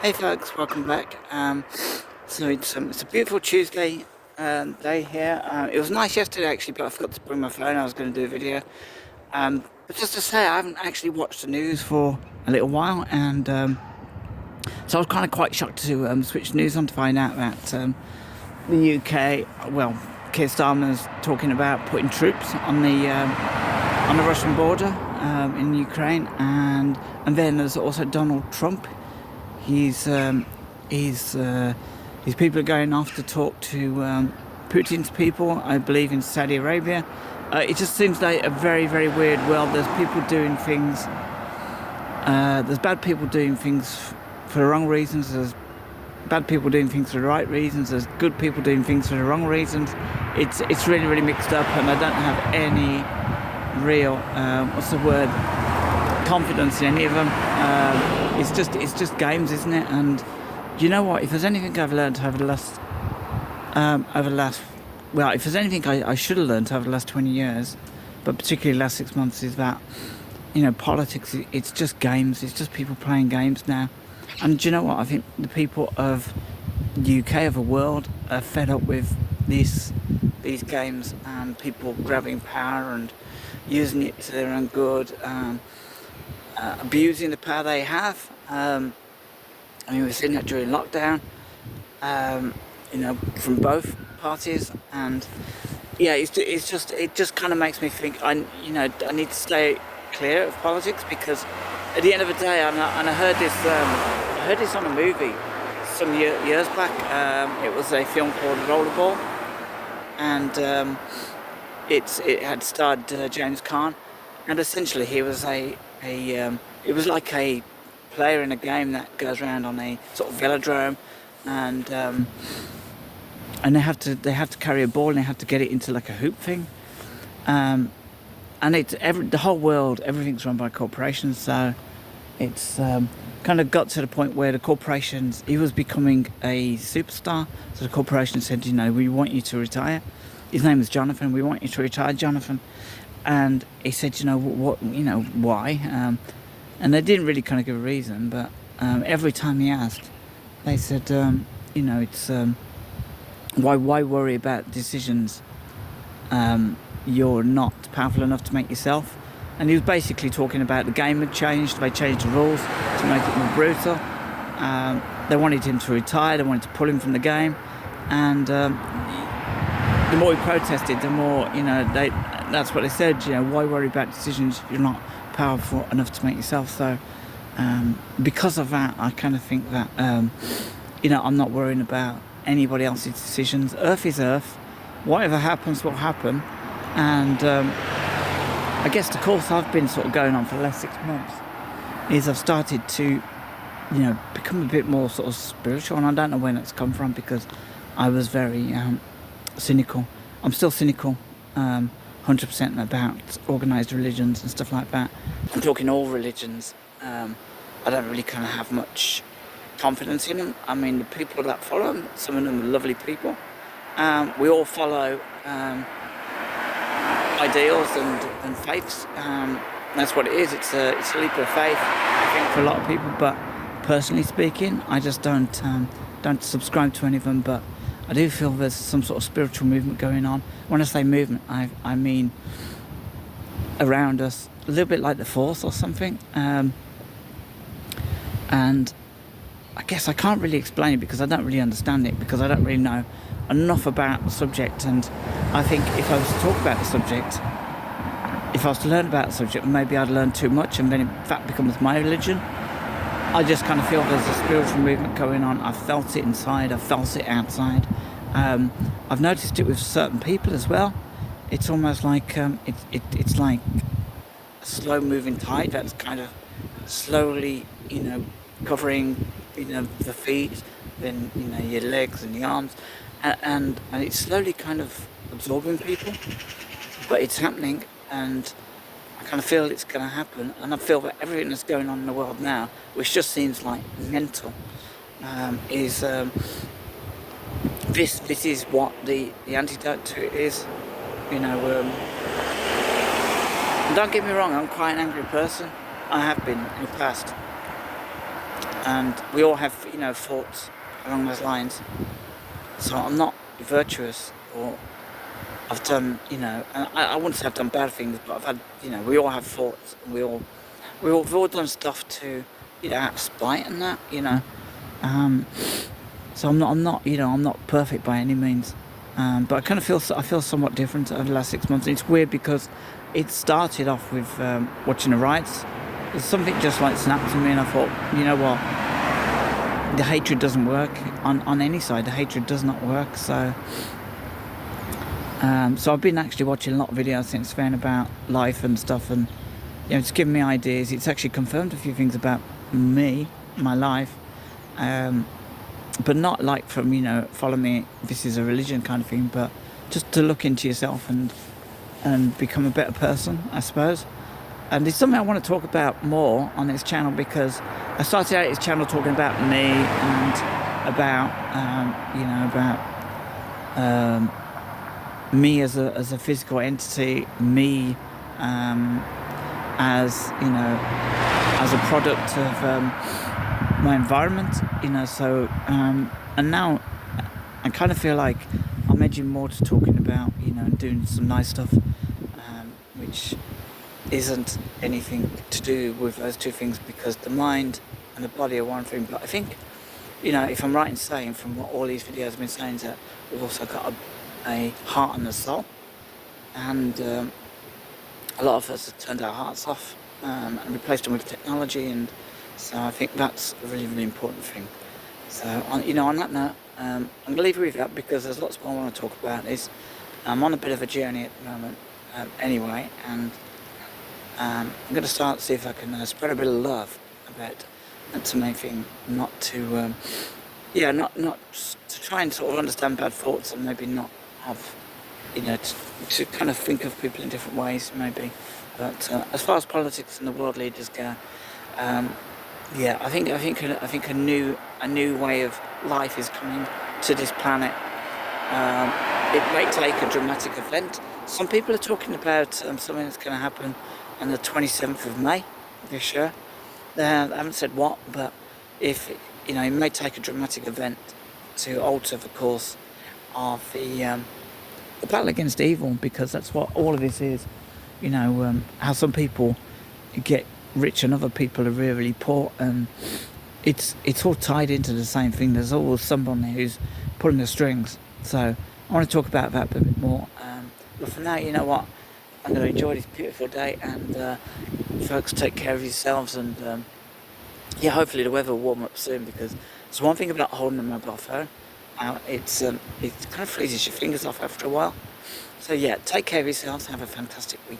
Hey folks, welcome back. So it's a beautiful Tuesday day here. It was nice yesterday actually, but I forgot to bring my phone. I was going to do a video. But just to say, I haven't actually watched the news for a little while, and so I was kind of quite shocked to switch news on to find out that the UK, well, Keir Starmer's talking about putting troops on the Russian border in Ukraine, and then there's also Donald Trump. He's his people are going off to talk to Putin's people, I believe, in Saudi Arabia. It just seems like a very, very weird world. There's people doing things. There's bad people doing things for the wrong reasons. There's bad people doing things for the right reasons. There's good people doing things for the wrong reasons. It's really, really mixed up, and I don't have any real what's the word, confidence in any of them. It's just games, isn't it? And you know what? If there's anything I've learned over the last well, if there's anything I should have learned over the last 20 years, but particularly the last 6 months, is that, you know, politics, it's just games. It's just people playing games now. And do you know what? I think the people of the UK, of the world, are fed up with these games and people grabbing power and using it to their own good, abusing the power they have. I mean, we've seen that during lockdown, you know, from both parties, and yeah, it just kind of makes me think I need to stay clear of politics, because at the end of the day, and I heard this on a movie some years back. It was a film called Rollerball, and it had starred James Caan, and essentially he was it was like a player in a game that goes around on a sort of velodrome, and they have to carry a ball and they have to get it into like a hoop thing, and the whole world, everything's run by corporations, so it's kind of got to the point where the corporations, he was becoming a superstar, so the corporation said, you know, we want you to retire. His name was Jonathan. We want you to retire, Jonathan. And he said, you know, what, you know, why? And they didn't really kind of give a reason, but every time he asked, they said, you know, it's why worry about decisions you're not powerful enough to make yourself? And he was basically talking about the game had changed. They changed the rules to make it more brutal. They wanted him to retire. They wanted to pull him from the game, and the more he protested, the more, you know, that's what they said, you know, why worry about decisions you're not powerful enough to make yourself? So because of that, I kind of think that you know, I'm not worrying about anybody else's decisions. Earth is Earth. Whatever happens will happen. And I guess the course I've been sort of going on for the last 6 months is I've started to, you know, become a bit more sort of spiritual, and I don't know where that's come from, because I was very cynical. I'm still cynical, 100% about organised religions and stuff like that. I'm talking all religions. I don't really kind of have much confidence in them. I mean, the people that follow them, some of them are lovely people. We all follow ideals and faiths. That's what it is. It's a leap of faith, I think, for a lot of people. But personally speaking, I just don't subscribe to any of them. But I do feel there's some sort of spiritual movement going on. When I say movement, I mean around us, a little bit like the Force or something. And I guess I can't really explain it because I don't really understand it, because I don't really know enough about the subject. And I think if I was to talk about the subject, if I was to learn about the subject, maybe I'd learn too much, and then in fact becomes my religion. I just kind of feel there's a spiritual movement going on. I've felt it inside, I've felt it outside. I've noticed it with certain people as well. It's almost like it's like a slow moving tide that's kind of slowly, you know, covering, you know, the feet, then, you know, your legs and the arms, and it's slowly kind of absorbing people. But it's happening, and I kind of feel it's going to happen, and I feel that everything that's going on in the world now, which just seems like mental, is this is what the antidote to it is. You know, don't get me wrong, I'm quite an angry person. I have been in the past. and we all have, faults along those lines. So I'm not virtuous, or I've done, and I wouldn't say I've done bad things, but I've had, we all have faults, and we've all done stuff to, out of spite and that. Um, so I'm not perfect by any means. But I kind of I feel somewhat different over the last 6 months. It's weird because it started off with watching the riots. There's something just like snapped to me, and I thought, you know what, the hatred doesn't work on any side. The hatred does not work. So I've been actually watching a lot of videos since then about life and stuff, and it's given me ideas. It's actually confirmed a few things about me, my life. But not like from, follow me, this is a religion kind of thing, but just to look into yourself and become a better person, I suppose. And it's something I want to talk about more on this channel, because I started out this channel talking about me and about, me as a physical entity, me as a product of my environment, so and now I kind of feel like I'm edging more to talking about, and doing some nice stuff, which isn't anything to do with those two things, because the mind and the body are one thing. But I think, if I'm right in saying, from what all these videos have been saying, is that we've also got a heart and a soul, and a lot of us have turned our hearts off and replaced them with technology, and so I think that's a really, really important thing. So, on that note, I'm going to leave you with that, because there's lots more I want to talk about. I'm on a bit of a journey at the moment, anyway, and I'm going to start to see if I can spread a bit of love about. That's the main thing, not to, not to try and sort of understand bad thoughts, and maybe not have, to kind of think of people in different ways, maybe. But as far as politics and the world leaders go, I think a new way of life is coming to this planet. It may take a dramatic event. Some people are talking about something that's going to happen on the 27th of May this year. They haven't said what, but if it may take a dramatic event to alter the course of the battle against evil, because that's what all of this is. How some people get rich and other people are really, really poor, and it's all tied into the same thing. There's always someone who's pulling the strings. So I want to talk about that a bit more. But for now, you know what? I'm going to enjoy this beautiful day, and folks, take care of yourselves, and hopefully the weather will warm up soon, because it's one thing about holding a mobile phone. It kind of freezes your fingers off after a while. So take care of yourselves. Have a fantastic week.